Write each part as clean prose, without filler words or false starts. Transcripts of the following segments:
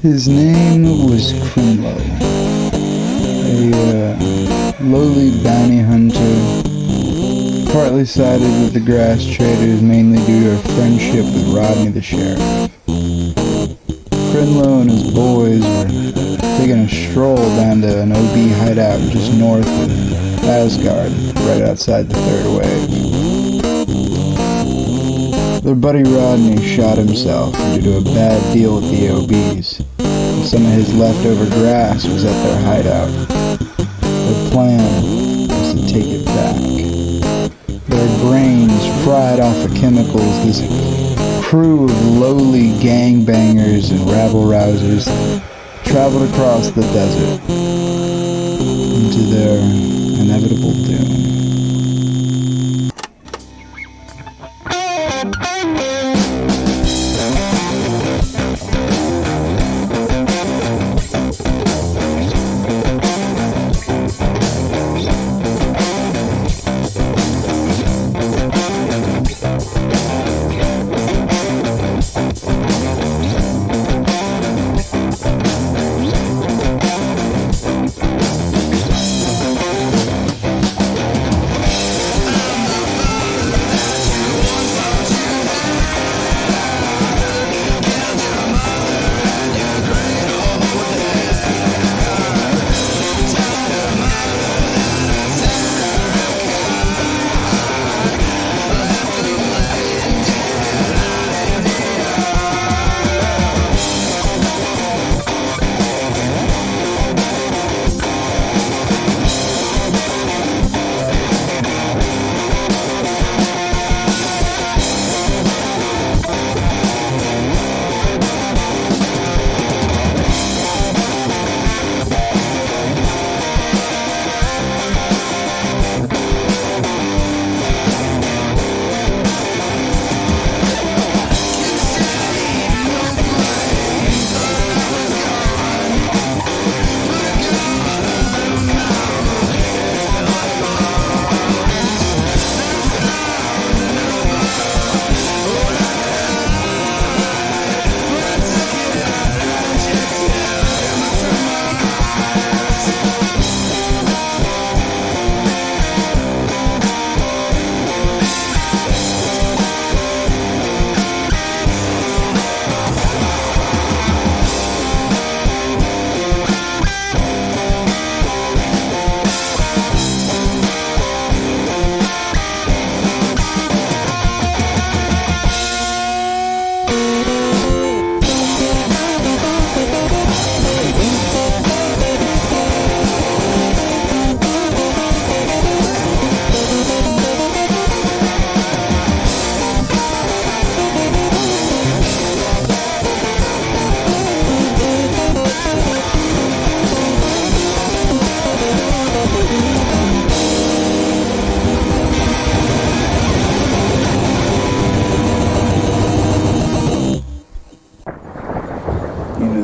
His name was Kinleaux, a lowly bounty hunter, partly sided with the grass traders mainly due to a friendship with Rodney the sheriff. Kinleaux and his boys were taking a stroll down to an OB hideout just north of Asgard, right outside the Third Wave. Their buddy Rodney shot himself due to a bad deal with the OBs. Some of his leftover grass was at their hideout. Their plan was to take it back. Their brains fried off of chemicals, this crew of lowly gangbangers and rabble-rousers traveled across the desert into their inevitable doom.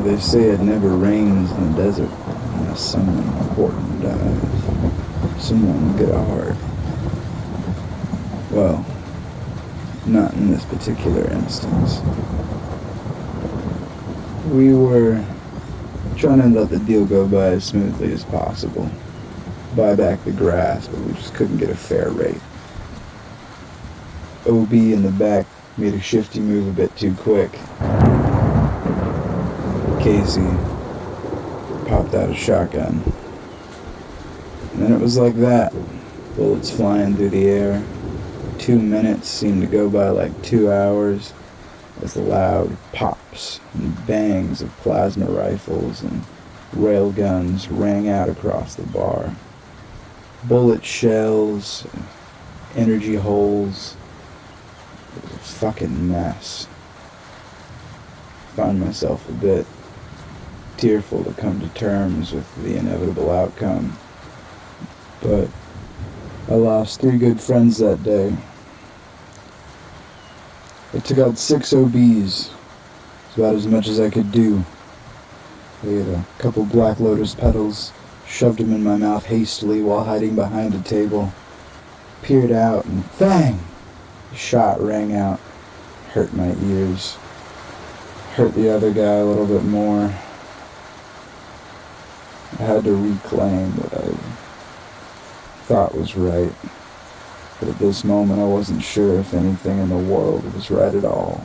They say it never rains in the desert unless someone important dies. Someone with a heart. Well, not in this particular instance. We were trying to let the deal go by as smoothly as possible. Buy back the grass, but we just couldn't get a fair rate. OB in the back made a shifty move a bit too quick. Casey popped out a shotgun. And then it was like that. Bullets flying through the air. 2 minutes seemed to go by like 2 hours as the loud pops and bangs of plasma rifles and rail guns rang out across the bar. Bullet shells, energy holes. It was a fucking mess. I found myself a bit tearful to come to terms with the inevitable outcome. But I lost 3 good friends that day. I took out 6 OBs. It's about as much as I could do. I ate a couple Black Lotus petals, shoved them in my mouth hastily while hiding behind a table, peered out, and bang! A shot rang out. hurt my ears, hurt the other guy a little bit more. I had to reclaim what I thought was right, but at this moment I wasn't sure if anything in the world was right at all.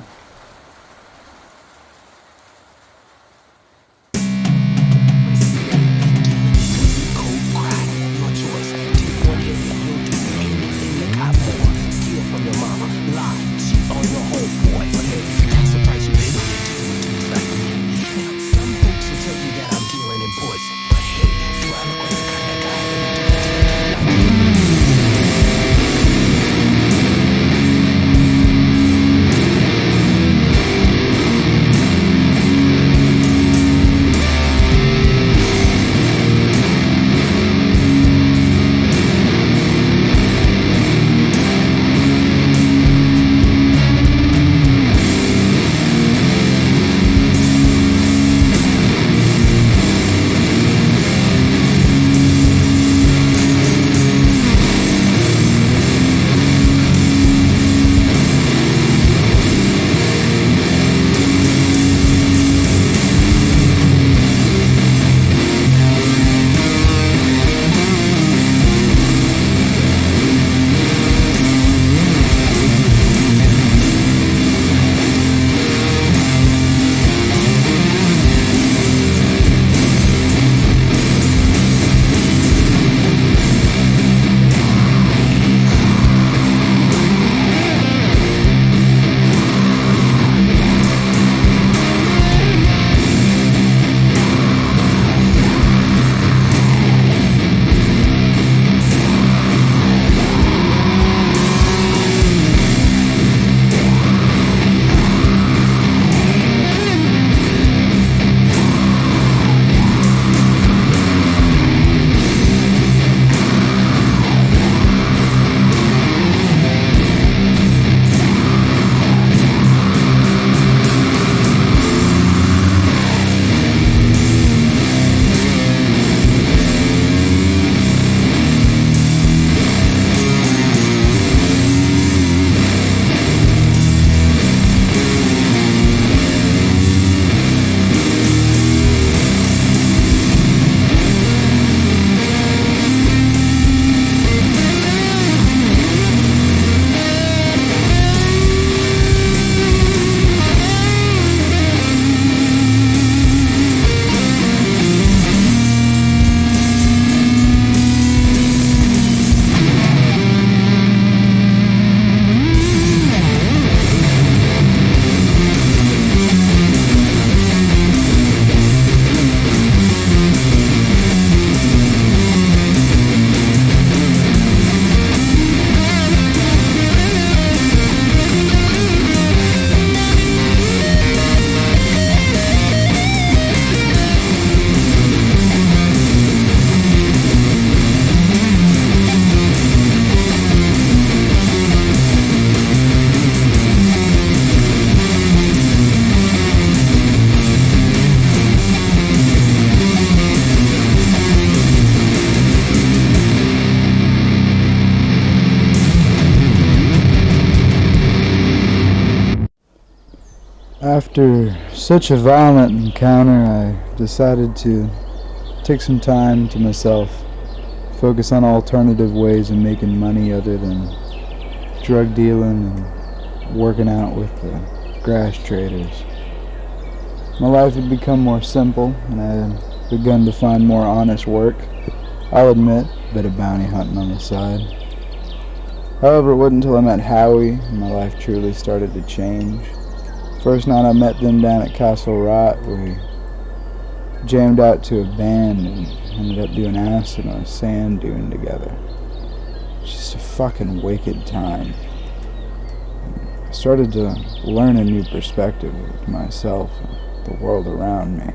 After such a violent encounter, I decided to take some time to myself, focus on alternative ways of making money other than drug dealing and working out with the grass traders. My life had become more simple, and I had begun to find more honest work. I'll admit, a bit of bounty hunting on the side. However, it wasn't until I met Howie and my life truly started to change. First night I met them down at Castle Rot, we jammed out to a band and ended up doing acid on a sand dune together. Just a fucking wicked time. I started to learn a new perspective of myself and the world around me.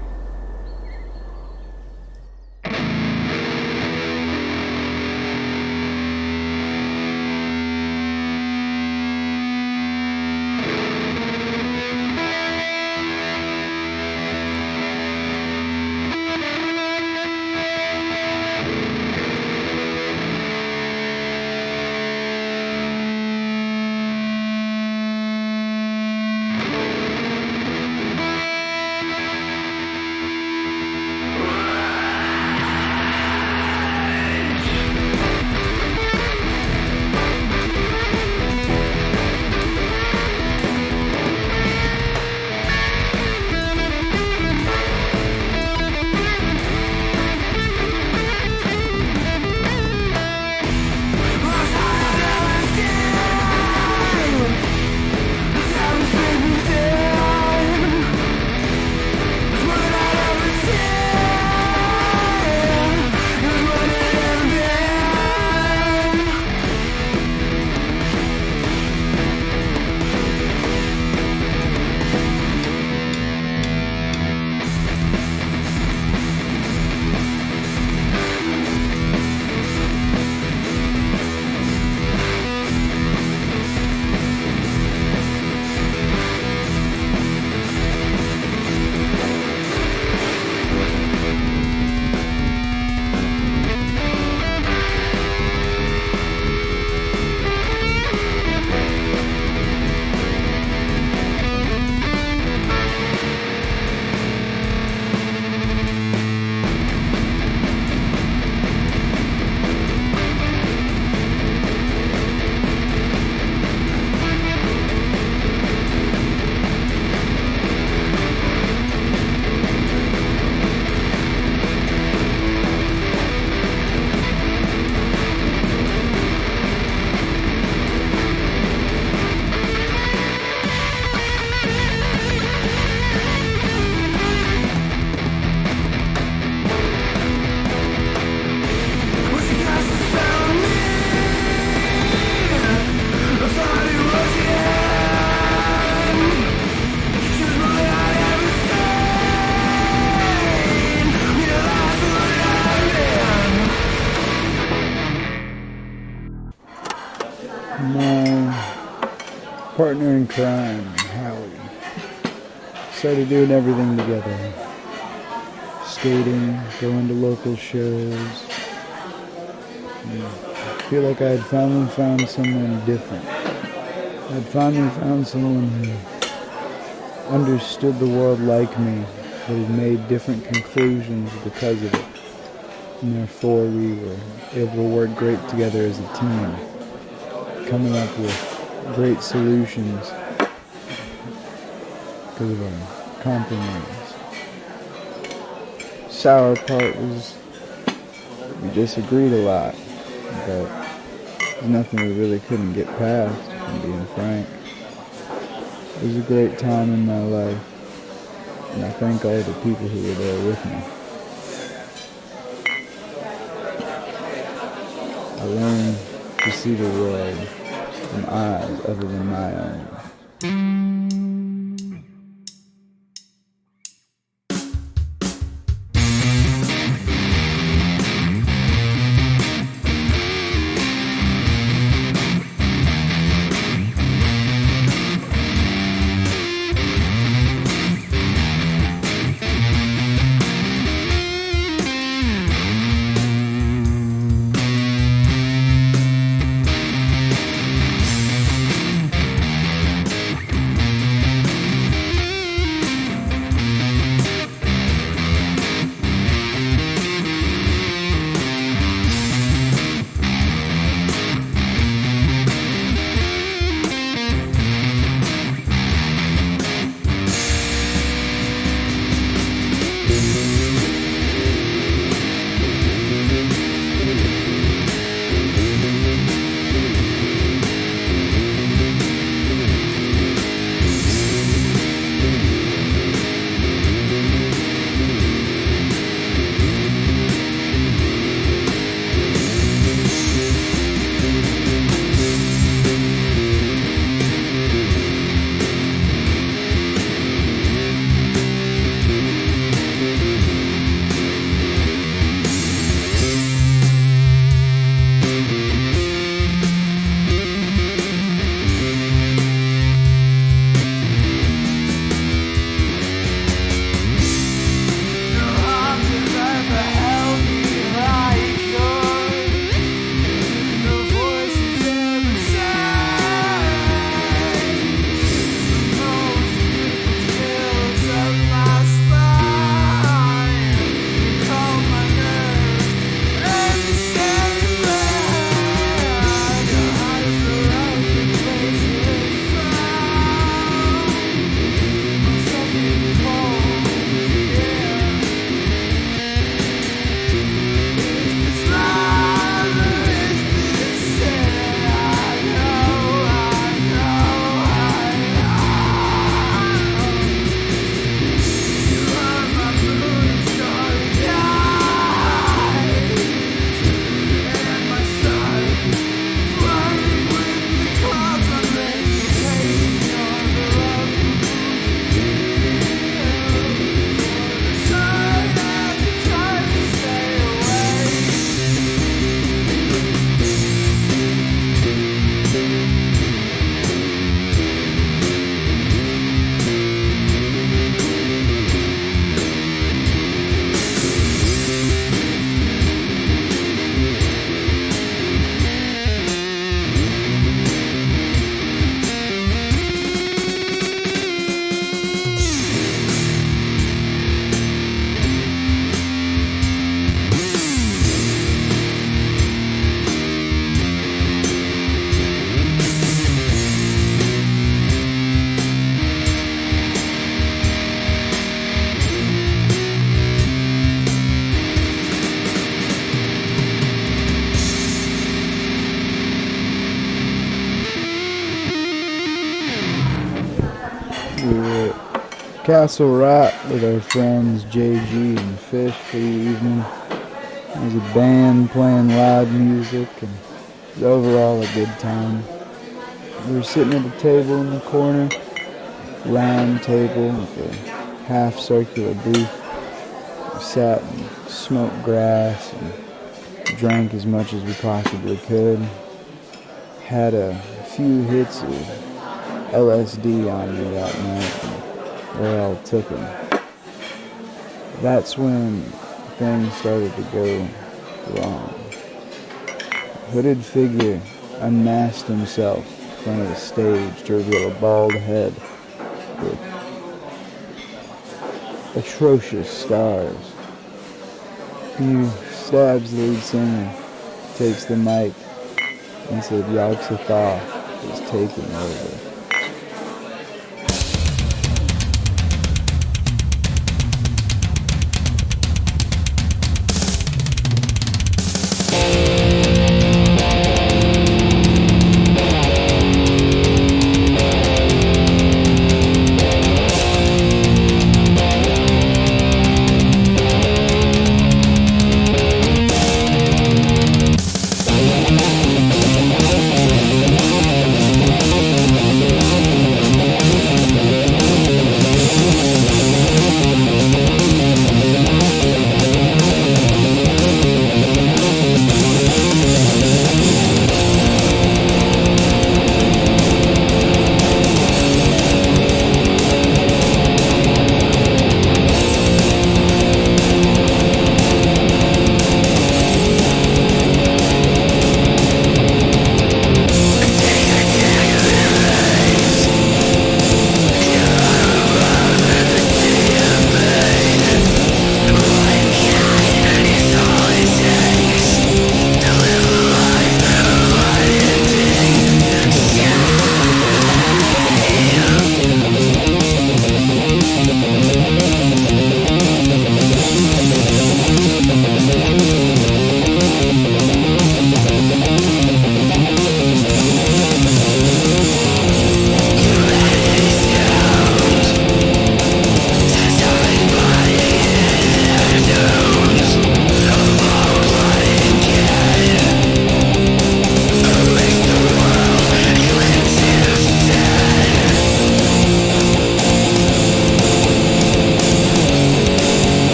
partner in crime, Howie. Started doing everything together. Skating, going to local shows. I feel like I had finally found someone different. I'd finally found someone who understood the world like me, but had made different conclusions because of it. And therefore we were able to work great together as a team, coming up with great solutions because of our compromise. Sour part was we disagreed a lot, but there's nothing we really couldn't get past, if I'm being frank. It was a great time in my life, and I thank all the people who were there with me. I learned to see the world from eyes other than my own. Castle Rock with our friends JG and Fish for the evening. There was a band playing loud music, and it was overall a good time. We were sitting at a table in the corner, round table with a half-circular booth. We sat and smoked grass and drank as much as we possibly could. Had a few hits of LSD on me that night, and they all took him. That's when things started to go wrong. A hooded figure unmasked himself in front of the stage to reveal a bald head with atrocious scars. He stabs the lead singer, takes the mic, and said Yawg'So'Thoth is taking over.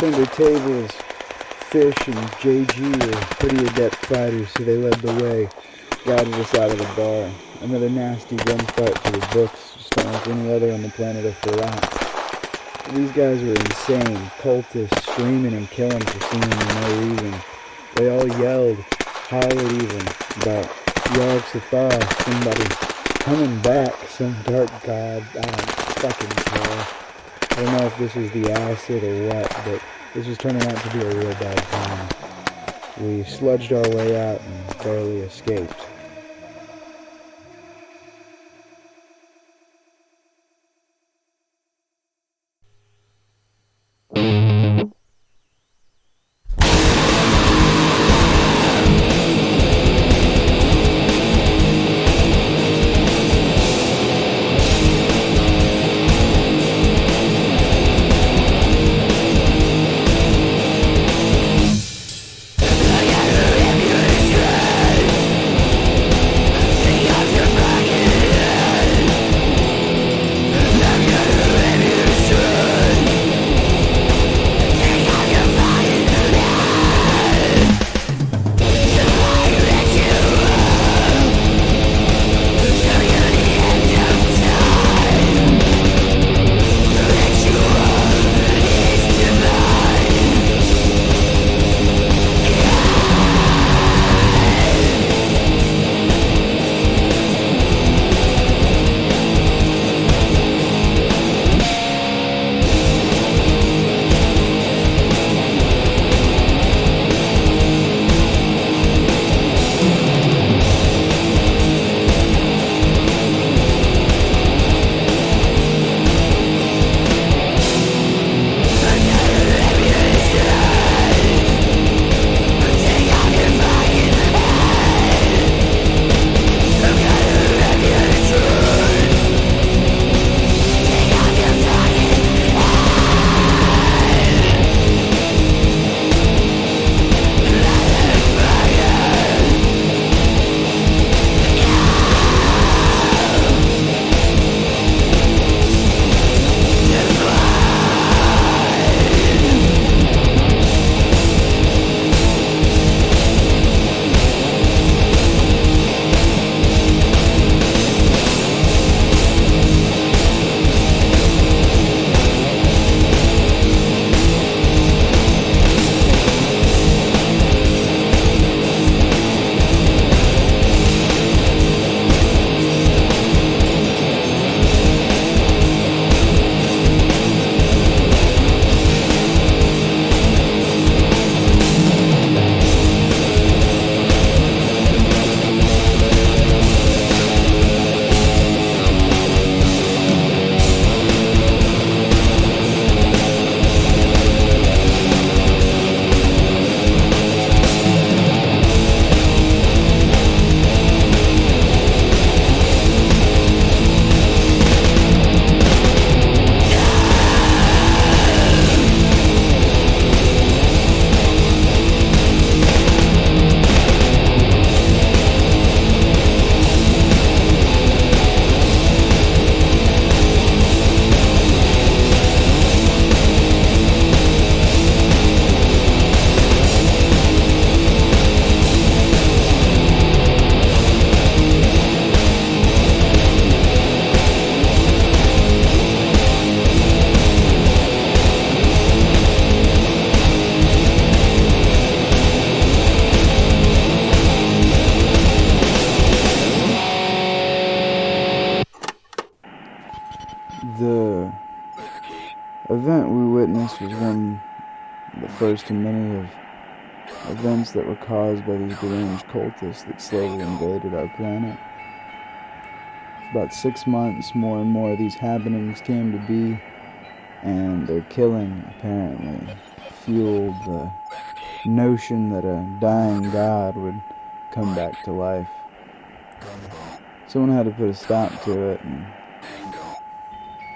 Under tables, Fish and JG are pretty adept fighters, so they led the way, guided us out of the bar. Another nasty gunfight for the books, just like any other on the planet of Farat. These guys were insane, cultists screaming and killing for seemingly no reason. They all yelled, hollered even, about Yawg'So'Thoth, somebody coming back, some dark god, I don't fucking care. I don't know if this was the acid or what, but this was turning out to be a real bad time. We sludged our way out and barely escaped. event we witnessed was one of the first of many of events that were caused by these deranged cultists that slowly invaded our planet. For about 6 months, more and more of these happenings came to be, and their killing apparently fueled the notion that a dying god would come back to life. Someone had to put a stop to it, and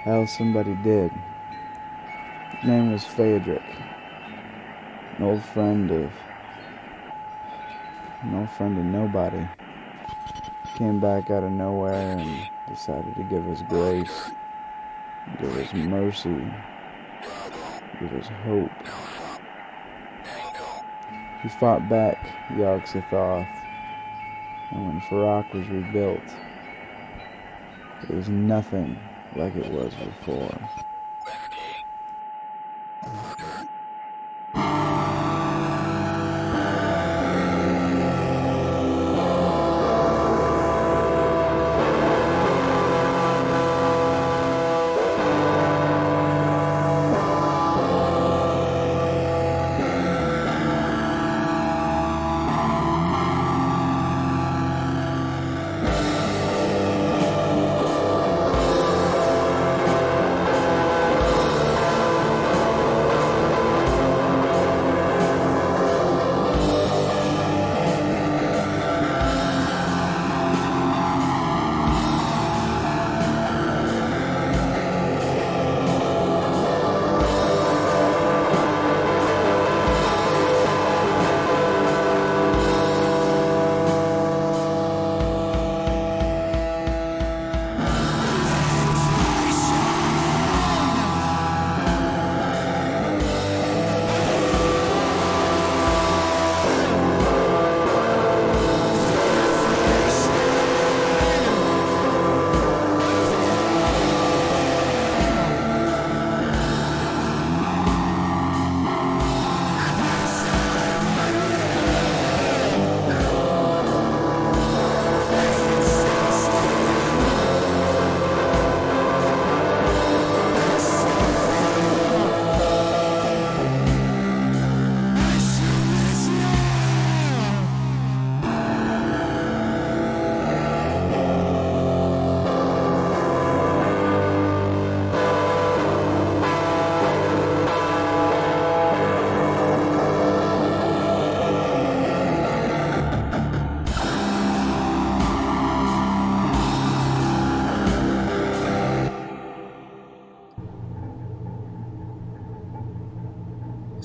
hell, somebody did. His name was Phaedric, an old friend of nobody. Came back out of nowhere and decided to give us grace, give us mercy, give us hope. He fought back Yawg'So'Thoth, and when Farak was rebuilt, it was nothing like it was before.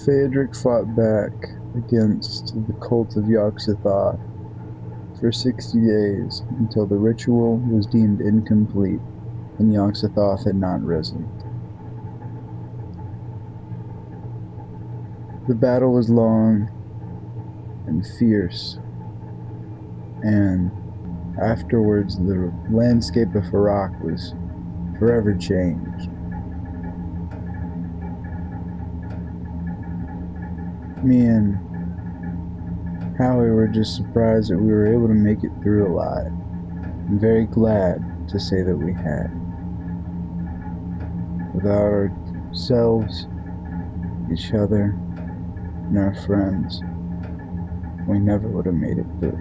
Phaedric fought back against the cult of Yawg'So'Thoth for 60 days until the ritual was deemed incomplete and Yawg'So'Thoth had not risen. The battle was long and fierce, and afterwards the landscape of Farak was forever changed. Me and Howie were just surprised that we were able to make it through alive. I'm very glad to say that we had. Without ourselves, each other, and our friends, we never would have made it through.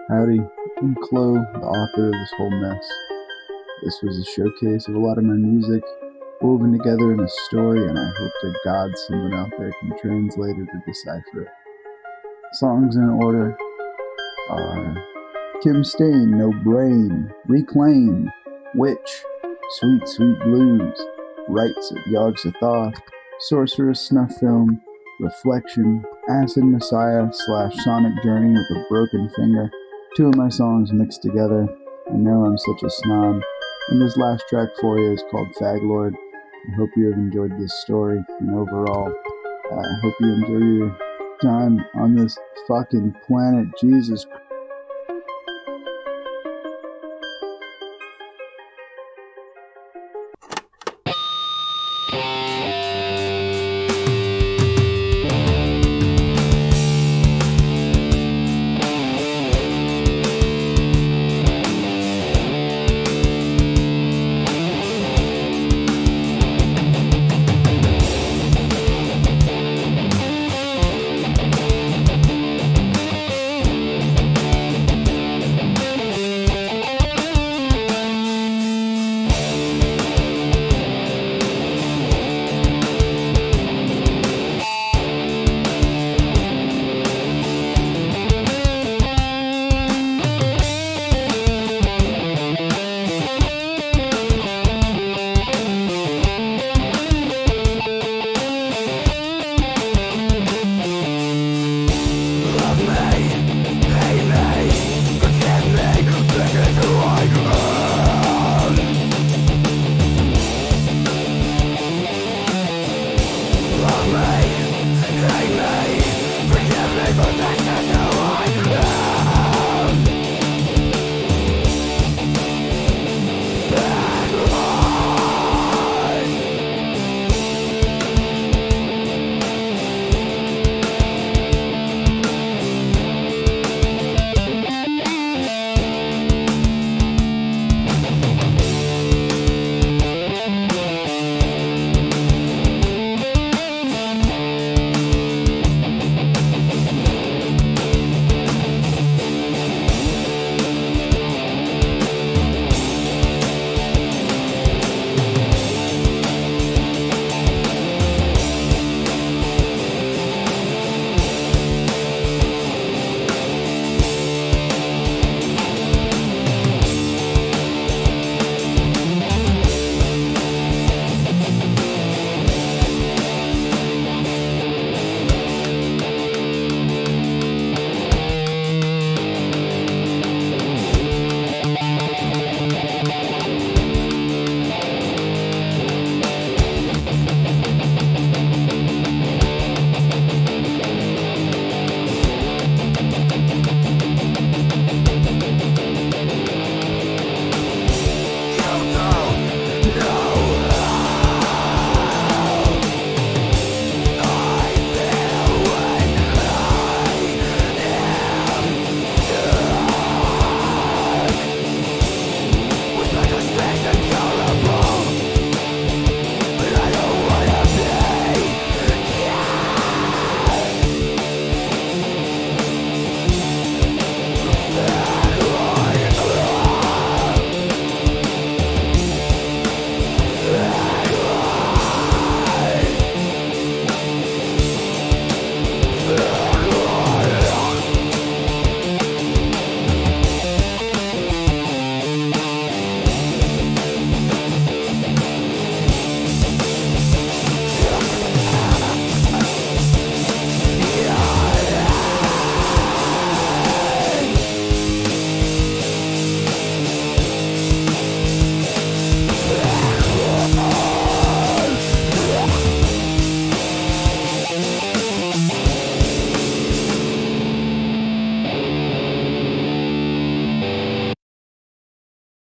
Howdy, I'm Chlo, the author of this whole mess. This was a showcase of a lot of my music, woven together in a story, and I hope to God someone out there can translate it or decipher it. Songs in order are Kim Stain, No Brain, Reclaim, Witch, Sweet Sweet Blues, Rites of Yawg'So'Thoth, Sorceress Snuff Film, Reflection, Acid Messiah / Sonic Journey with a Broken Finger, 2 of my songs mixed together. I know I'm such a snob. And this last track for you is called Faglord. I hope you have enjoyed this story, and overall, I hope you enjoy your time on this fucking planet. Jesus Christ.